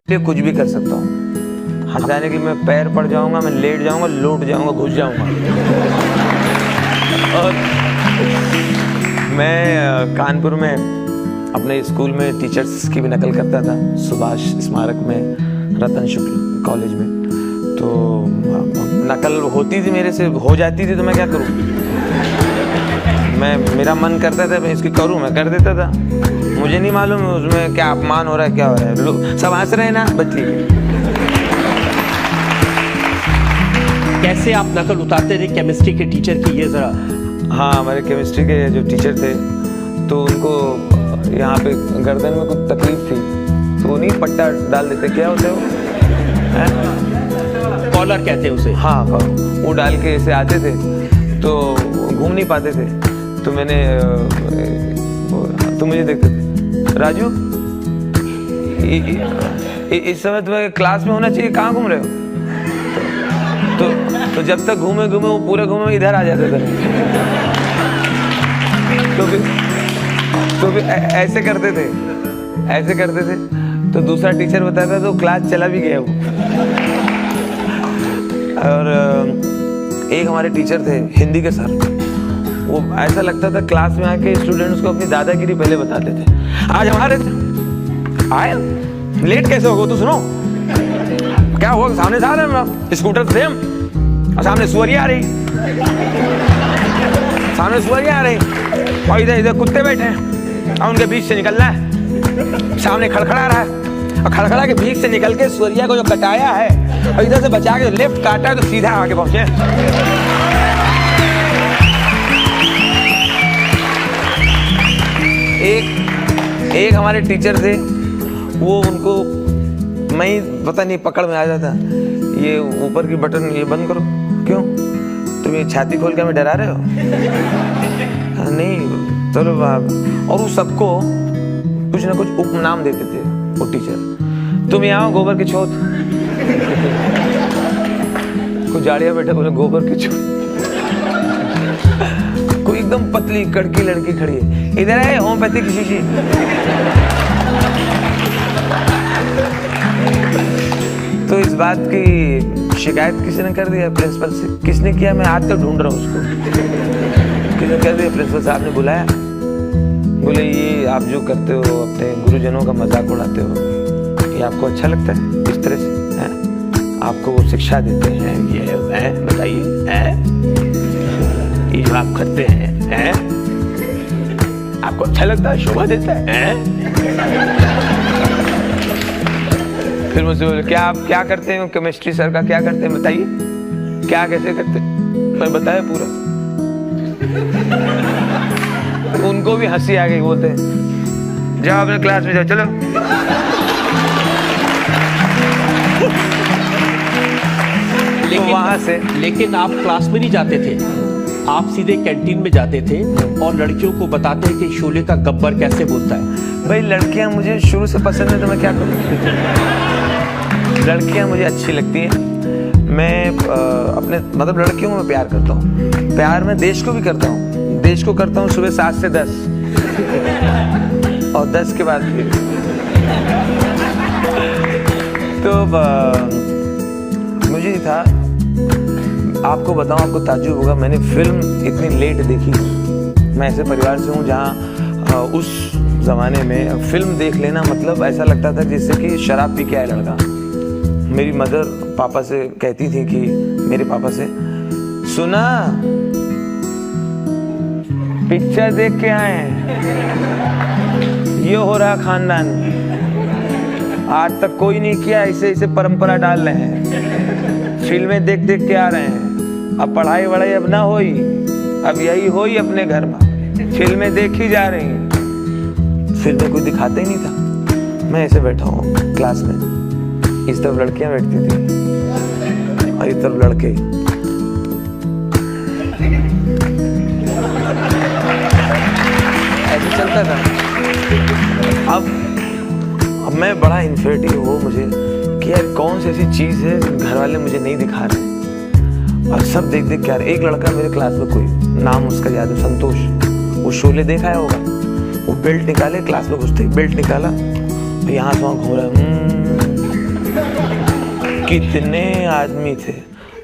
लिए कुछ भी कर सकता हूँ। हट जाने के मैं पैर पड़ जाऊंगा, मैं लेट जाऊंगा, लौट जाऊंगा, घुस जाऊंगा। और मैं कानपुर में अपने स्कूल में टीचर्स की भी नकल करता था, सुभाष स्मारक में, रतन शुक्ल कॉलेज में। तो नकल होती थी मेरे से, हो जाती थी, तो मैं क्या करूँ, मेरा मन करता था मैं इसकी करूँ, मैं कर देता था। मुझे नहीं मालूम उसमें क्या अपमान हो रहा है, क्या हो रहा है। लोग सब हंस रहे हैं ना, बच्ची। कैसे आप नकल उतारते थे केमिस्ट्री के टीचर की, ये जरा। हाँ, हमारे केमिस्ट्री के जो टीचर थे, तो उनको यहाँ पे गर्दन में कुछ तकलीफ थी, तो उन्हीं पट्टा डाल देते। क्या होता है वो, कॉलर कहते हैं उसे। हाँ, वो डाल के ऐसे आते थे, तो घूम नहीं पाते थे। तो मैंने तो मुझे देखते थे, राजू इस समय तुम्हें क्लास में होना चाहिए, कहाँ घूम रहे हो? तो जब तक घूमे वो पूरे घूमे इधर आ जाते थे। तो भी ऐसे करते थे। तो दूसरा टीचर बताता तो क्लास चला भी गया वो। और एक हमारे टीचर थे हिंदी के सर, वो ऐसा लगता था क्लास में आके स्टूडेंट्स को अपनी दादागिरी पहले बताते थे। आज हमारे आए लेट कैसे हो गए, तो सुनो क्या हुआ, सामने से आ रहे हैं स्कूटर से हम, और सामने सुअरिया आ रही, और इधर कुत्ते बैठे हैं, और उनके बीच से निकलना है, सामने खड़खड़ा रहा है, और खड़खड़ा के बीच से निकल के सुअरिया को जो कटाया है, और इधर से बचा के लेफ्ट काटा है, तो सीधा आगे पहुंचे। एक हमारे टीचर थे, वो उनको मैं पता नहीं पकड़ में आ जाता, ये ऊपर की बटन ये बंद करो। क्यों, तुम ये छाती खोल के हमें डरा रहे हो? नहीं, चलो। और वो सबको कुछ ना कुछ उपनाम देते थे वो टीचर। तुम यहाँ गोबर की छोत, कुछ जाड़िया बैठे बोले गोबर की छोत, कोई एकदम पतली कड़की लड़की खड़ी है, इधर है होम्योपैथी की शीशी। तो इस बात की शिकायत किसी ने कर दिया प्रिंसिपल से। किसने किया, मैं आज तक ढूंढ रहा हूँ उसको। किसने कर दिया, प्रिंसिपल साहब ने बुलाया, बोले ये आप जो करते हो, अपने गुरुजनों का मजाक उड़ाते हो, ये आपको अच्छा लगता है? इस तरह से है? आपको वो शिक्षा देते हैं, ये है, बताइए, ये जो आप करते हैं, आपको अच्छा लगता है, शोभा देता है? फिर मुझसे बोले क्या आप क्या करते हैं? केमिस्ट्री सर का क्या करते हैं, बताइए, क्या कैसे करते हैं? मैं बताया पूरा। उनको भी हंसी आ गई, बोलते हैं जाओ अपने क्लास में जाओ, चलो। लेकिन आप क्लास में नहीं जाते थे, आप सीधे कैंटीन में जाते थे और लड़कियों को बताते हैं कि शोले का गब्बर कैसे बोलता है। भाई लड़कियां मुझे शुरू से पसंद है, तो मैं क्या करूं? लड़कियां मुझे अच्छी लगती हैं। मैं अपने मतलब लड़कियों को मैं प्यार करता हूँ। प्यार मैं देश को भी करता हूँ। देश को करता हूँ सुबह 7 से 10 और 10 के बाद फिर। तो मुझे था, आपको बताऊं, आपको ताज्जुब होगा, मैंने फिल्म इतनी लेट देखी। मैं ऐसे परिवार से हूँ जहाँ उस ज़माने में फिल्म देख लेना मतलब ऐसा लगता था जैसे कि शराब पी के आया लड़का। मेरी मदर पापा से कहती थी कि मेरे पापा से, सुना पिक्चर देख के आए, ये हो रहा खानदान, आज तक कोई नहीं किया, इसे परंपरा डाल रहे हैं, फिल्में देख के आ रहे हैं, अब पढ़ाई वढ़ाई अब ना होई, अब यही होई अपने घर में, फिल्में देखी जा रही हैं। फिल्में कोई दिखाते ही नहीं था। मैं ऐसे बैठा हूँ क्लास में, इस तरफ लड़कियां बैठती थी और इस तरफ लड़के। ऐसे चलता था। अब मैं बड़ा इन्फेक्टिव हो मुझे कि यार कौन सी ऐसी चीज़ है घर वाले मुझे नहीं दिखा रहे, और सब देख के आ रहे। एक लड़का मेरे क्लास में, कोई नाम उसका याद है, संतोष, वो शोले देखा होगा, वो बेल्ट निकाले, क्लास में घुसते ही बेल्ट निकाला, यहाँ से वहाँ घूम रहा है, कितने आदमी थे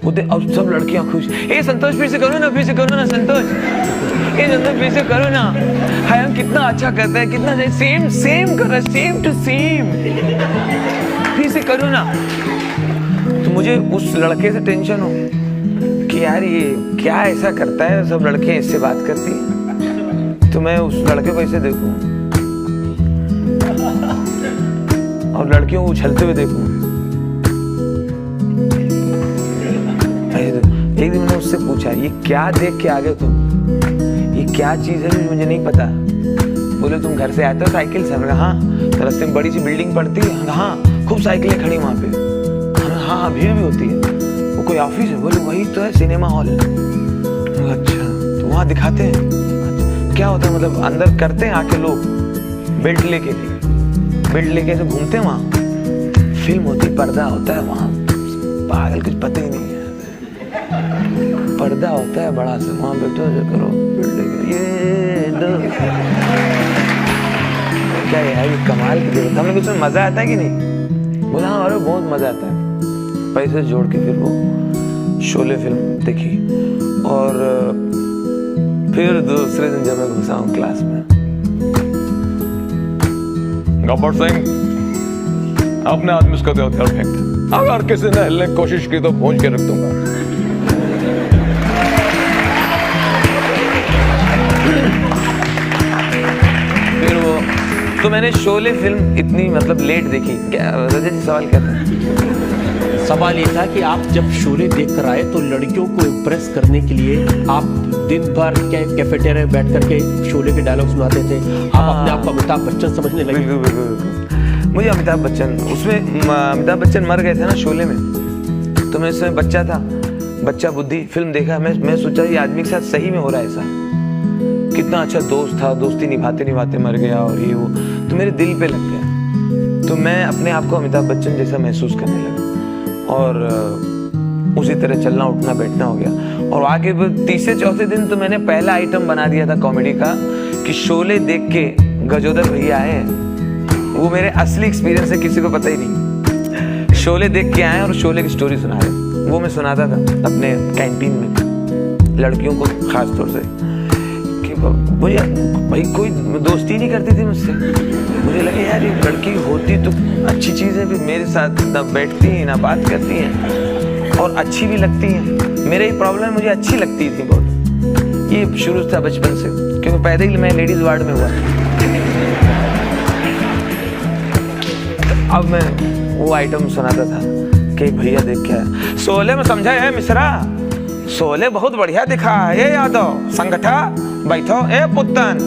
वो अब सब लड़कियां खुश। ए संतोष फिर से करो ना संतोष, ए संतोष फिर से करो ना। हाय हम कितना अच्छा करते हैं, कितना सेम कर रहा है, सेम टू सेम, फिर से करो ना। तो मुझे उस लड़के से टेंशन हो कि यार ये क्या ऐसा करता है, सब लड़कियां इससे बात करती हैं, तो मैं उस लड़के को ऐसे देखूं और लड़कियों को उछलते हुए देखूं। एक दिन मैंने उससे पूछा ये क्या देख के आ गए तुम, ये क्या चीज है मुझे नहीं पता। बोले तुम घर से आते हो साइकिल से? हमने हाँ। तो रास्ते में बड़ी सी बिल्डिंग पड़ती है? हाँ। खूब साइकिलें खड़ी वहाँ पे? हाँ भीड़ भी होती है। वो कोई ऑफिस है? बोले वही तो है, सिनेमा हॉल। अच्छा तो वहाँ दिखाते हैं? अच्छा, क्या होता है मतलब अंदर करते हैं आके लोग बेल्ट लेके ऐसे घूमते हैं, वहाँ फिल्म होती, पर्दा होता है वहाँ, पागल कुछ पता ही नहीं है, पर्दा होता है बड़ा सा, वहाँ बैठो जो करो ये क्या यार ये कमाल की जगह। हमने कुछ मजा आता है कि नहीं? बोला हाँ अरे बहुत मजा आता है। पैसे जोड़ के फिर वो शोले फिल्म देखी और फिर दूसरे दिन जब मैं घुसा हूँ क्लास में, गब्बर सिंह अपने आदमी उसका तो हथियार फेंक, अगर किसी ने हिलने की कोशिश की तो पहुंच के रख दूंगा। फिर वो तो मैंने शोले फिल्म इतनी मतलब लेट देखी। क्या रजत जी सवाल क्या था? सवाल ये था कि आप जब शोले देख कर आए तो लड़कियों को इम्प्रेस करने के लिए आप दिन भर कैफेटेरिया में बैठ करके शोले के डायलॉग सुनाते थे, आप अपने आप को अमिताभ बच्चन समझने लगे। बिल्कुल। मुझे अमिताभ बच्चन, उसमें अमिताभ बच्चन मर गए थे ना शोले में, तो मैं इसमें बच्चा था, बच्चा बुद्धि फिल्म देखा, मैं सोचा ये आदमी के साथ सही में हो रहा है ऐसा, कितना अच्छा दोस्त था, दोस्ती निभाते निभाते मर गया और ये वो, तो मेरे दिल पे लग गया। तो मैं अपने आप को अमिताभ बच्चन जैसा महसूस करने लगा और उसी तरह चलना उठना बैठना हो गया। और आगे तीसरे चौथे दिन तो मैंने पहला आइटम बना दिया था कॉमेडी का कि शोले देख के गजोदर भैया आए हैं। वो मेरे असली एक्सपीरियंस है, किसी को पता ही नहीं। शोले देख के आए और शोले की स्टोरी सुना रहे, वो मैं सुनाता था अपने कैंटीन में लड़कियों को खास तौर से कि मुझे भाई कोई दोस्ती नहीं करती थी मुझसे। मुझे लगे यार ये लड़की होती तो अच्छी चीज़ है, फिर मेरे साथ ना बैठती हैं ना बात करती हैं और अच्छी भी लगती हैं। मेरा ही प्रॉब्लम है, मुझे अच्छी लगती थी बहुत, ये शुरू था बचपन से, क्योंकि पैदा ही मैं लेडीज वार्ड में हुआ। अब मैं वो आइटम सुनाता था कि भैया देख क्या शोले में समझा है मिश्रा, शोले बहुत बढ़िया दिखा है। ये यादव संगठा बैठो, ए पुत्तन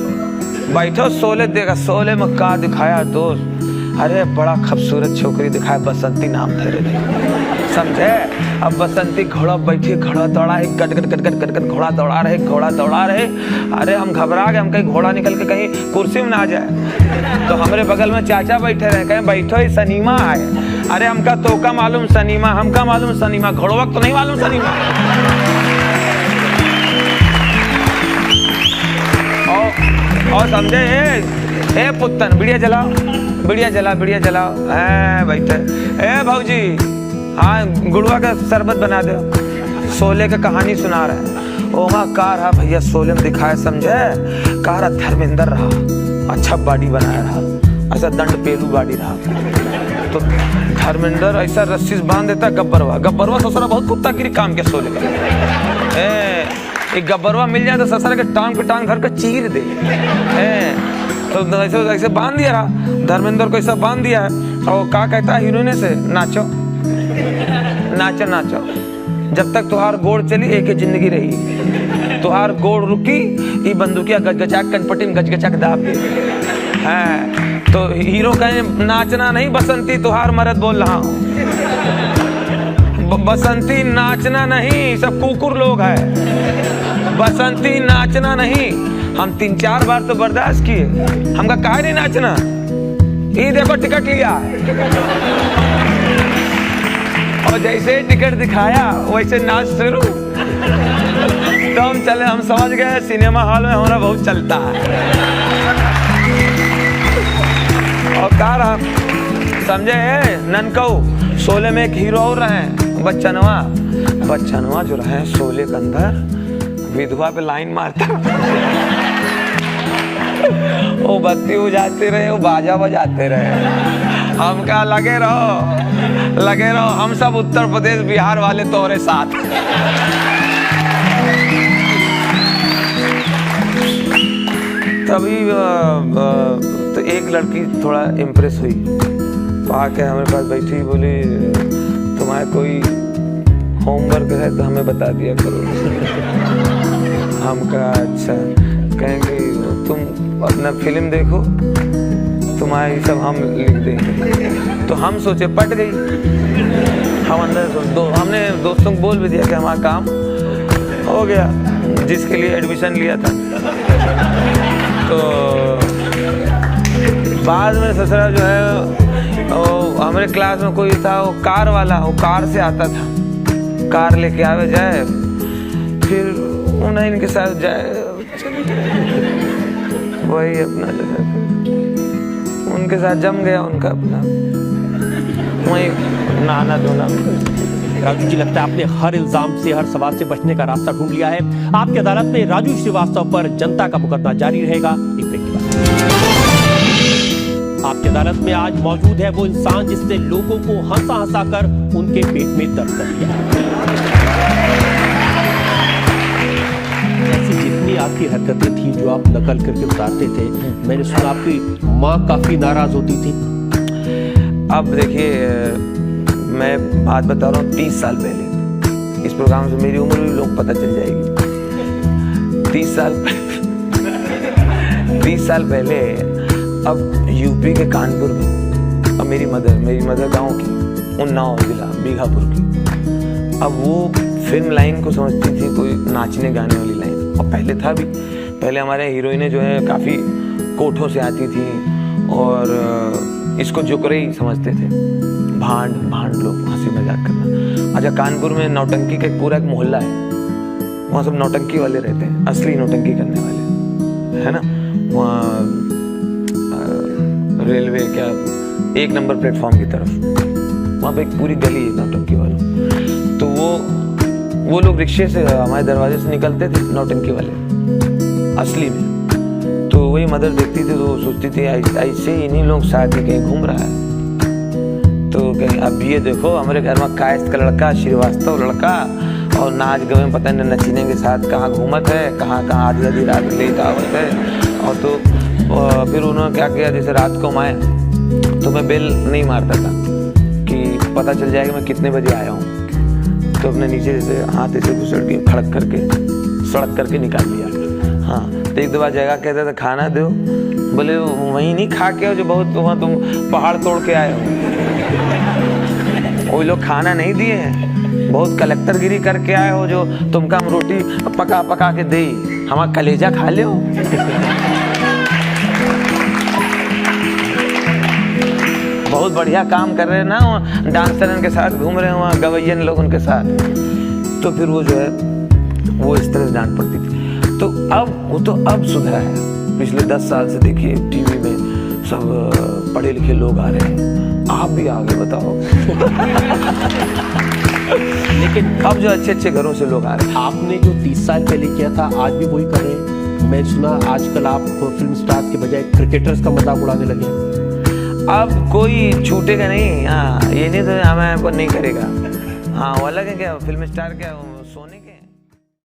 बैठो, शोले देखा। शोले में का दिखाया दोस्त, अरे बड़ा खूबसूरत छोकरी दिखाया, बसंती नाम थे रे, समझे। अब बसंती घोड़ा बैठी, घोड़ा दौड़ा है, गट गट गट गट गट गट घोड़ा दौड़ा रहे। अरे हम घबरा गए, हम कहीं घोड़ा निकल के कहीं कुर्सी में ना आ जाए। तो हमारे बगल में चाचा बैठे रहे, कहीं बैठो ही सनीमा है। अरे हमका तो का मालूम सनीमा, हमका मालूम सनीमा, घोड़वा तो नहीं मालूम सनीमा। और समझे ए पुत्तन बिड़िया जलाओ, बिड़िया जलाओ। बैठे ए भौजी, हाँ गुड़वा का शरबत बना दो। शोले का कहानी सुना रहा है, ओमा कार रहा भैया शोले में दिखाया, समझे। कार धर्मेंद्र रहा, अच्छा बॉडी बनाया रहा, ऐसा दंड पेलू बॉडी रहा। तो धर्मेंद्र ऐसा रस्सी बांध देता गब्बरवा ससुरा बहुत कुत्तागिरी काम किया शोले का। एक गब्बरवा मिल जाए तो ससुरा के टांग पे टांग धर कर चीर दे। तो ऐसे बांध दिया रहा, धर्मेंद्र को ऐसा बांध दिया है। और क्या कहता है हीरोइन से, नाचो नाचो नाचो, जब तक तुहार गोड़ चली एक ही जिंदगी रही, तुहार गोड़ रुकी ये बंदूकिया गचगचाक कनपटी में गचगचाक दाब दे। है तो हीरो कहे नाचना नहीं बसंती, तुहार मर्द बोल रहा हूँ, बसंती नाचना नहीं, सब कुकुर लोग है। बसंती नाचना नहीं, हम 3-4 बार तो बर्दाश्त किए, हमका काहे नहीं नाचना। ये देखो टिकट लिया और जैसे टिकट दिखाया वैसे नाच शुरू। तो हम चले, हम समझ गए सिनेमा हॉल में हमारा बहुत चलता है। और कहा रहा समझे ननकऊ, शोले में एक हीरो और रहे बच्चनवा जो रहे शोले के अंदर विधवा पे लाइन मारता वो बत्ती बुझाते रहे, वो बाजा बजाते रहे। हम क्या लगे रहो, हम सब उत्तर प्रदेश बिहार वाले तोरे साथ। तभी तो एक लड़की थोड़ा इम्प्रेस हुई, तो आके हमारे पास बैठी, बोली तुम्हारा कोई होमवर्क है तो हमें बता दिया करो। हम कहा अच्छा, कहेंगे तुम अपना फिल्म देखो, तुम्हारी सब हम लिख देंगे। तो हम सोचे पट गई, हम अंदर हमने दोस्तों को बोल भी दिया कि हमारा काम हो गया जिसके लिए एडमिशन लिया था। तो बाद में ससुरा जो है हमारे क्लास में कोई था, वो कार वाला, वो कार से आता था, कार लेके आवे जाए, फिर उन्हें इनके साथ जाए, वही अपना जो है उनके साथ जम गया उनका अपना, वही नहाना धोना। राजू जी, लगता है आपने हर इल्जाम से, हर सवाल से बचने का रास्ता ढूंढ लिया है। आपकी अदालत में राजू श्रीवास्तव पर जनता का मुकदमा जारी रहेगा। एक ब्रेक के बाद आपकी अदालत में आज मौजूद है वो इंसान जिसने लोगों को हंसा कर उनके पेट में दर्द कर दिया। ऐसी जितनी आपकी हरकतें थी जो आप नकल करके उतारते थे, मैंने सुना आपकी माँ काफी नाराज होती थी। अब देखिए, मैं बात बता रहा हूँ 30 साल पहले, इस प्रोग्राम से मेरी उम्र भी लोग पता चल जाएगी। 30 साल पहले, अब यूपी के कानपुर में, अब मेरी मदर गांव की, उन्नाव जिला बीघापुर की, अब वो फिल्म लाइन को समझती थी, कोई नाचने गाने वाली लाइन। और पहले था भी, पहले हमारे हीरोइनें जो है काफ़ी कोठों से आती थी और इसको जोकरे ही समझते थे, भांड लोग हंसी मजाक करना। अच्छा, कानपुर में नौटंकी का पूरा एक मोहल्ला है, वहाँ सब नौटंकी वाले रहते हैं, असली नौटंकी करने वाले, है ना। वहाँ रेलवे क्या 1 नंबर प्लेटफॉर्म की तरफ, वहाँ पे एक पूरी गली है नौटंकी वालों। तो वो लोग रिक्शे से हमारे दरवाजे से निकलते थे, नौटंकी वाले असली में। तो वही मदर देखती थी तो सोचती थी ऐसे इन्हीं लोग साथ ही कहीं घूम रहा है। तो कहीं अब ये देखो हमारे घर में कायस्थ का लड़का, श्रीवास्तव लड़का, और नाच गवे पता नहीं नचने के साथ कहाँ घूमत है, कहाँ आधी रात लेट आवत है। और तो फिर उन्होंने क्या किया, जैसे रात को आए तो मैं बेल नहीं मारता था कि पता चल जाएगा मैं कितने बजे आया हूँ। तो अपने नीचे जैसे हाथ ऐसे घुसड़ के खड़क करके सड़क करके निकाल लिया। हाँ, तो एक दो बार जगह कहते थे खाना दो, बोले वहीं नहीं खा के हो जो बहुत वहाँ तुम पहाड़ तोड़ के आए हो। वो लोग खाना नहीं दिए हैं, बहुत कलेक्टरगिरी करके आए हो जो तुमका हम रोटी पका के दे, हमारा कलेजा खा ले हो। बहुत बढ़िया काम कर रहे हैं ना, डांसर के साथ घूम रहे हैं वहाँ, गवैयन लोग उनके साथ। तो फिर वो जो है वो इस तरह से डांट पड़ती थी। तो अब सुधरा है। पिछले 10 साल से देखिए टीवी में सब पढ़े लिखे लोग आ रहे हैं, आप भी आगे बताओ। लेकिन अब जो अच्छे घरों से लोग आ रहे हैं। आपने जो 30 साल पहले किया था आज भी वही कर रहे हैं। मैं सुना आजकल आप फिल्म स्टार्स के बजाय क्रिकेटर्स का मजाक उड़ाने लगे। अब कोई छूटेगा नहीं। हाँ, ये नहीं तो हमें नहीं करेगा। हाँ, वो अलग है क्या, फिल्म स्टार क्या सोने के।